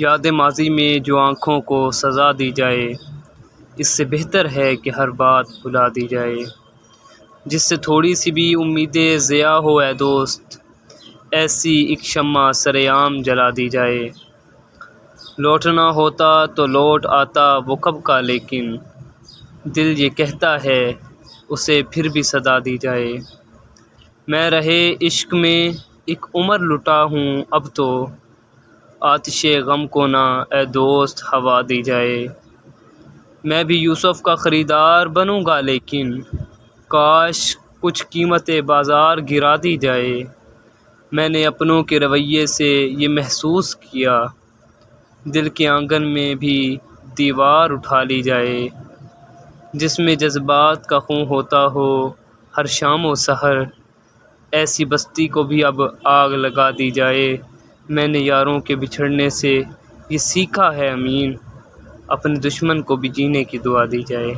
یاد ماضی میں جو آنکھوں کو سزا دی جائے، اس سے بہتر ہے کہ ہر بات بھلا دی جائے۔ جس سے تھوڑی سی بھی امیدیں ضیاء ہو اے دوست، ایسی ایک شمع سرعام جلا دی جائے۔ لوٹنا ہوتا تو لوٹ آتا وہ کب کا، لیکن دل یہ کہتا ہے اسے پھر بھی صدا دی جائے۔ میں رہے عشق میں ایک عمر لٹا ہوں اب تو، آتش غم کو نہ اے دوست ہوا دی جائے۔ میں بھی یوسف کا خریدار بنوں گا، لیکن کاش کچھ قیمت بازار گرا دی جائے۔ میں نے اپنوں کے رویے سے یہ محسوس کیا، دل کے آنگن میں بھی دیوار اٹھا لی جائے۔ جس میں جذبات کا خون ہوتا ہو ہر شام و سحر، ایسی بستی کو بھی اب آگ لگا دی جائے۔ میں نے یاروں کے بچھڑنے سے یہ سیکھا ہے امین، اپنے دشمن کو بھی جینے کی دعا دی جائے۔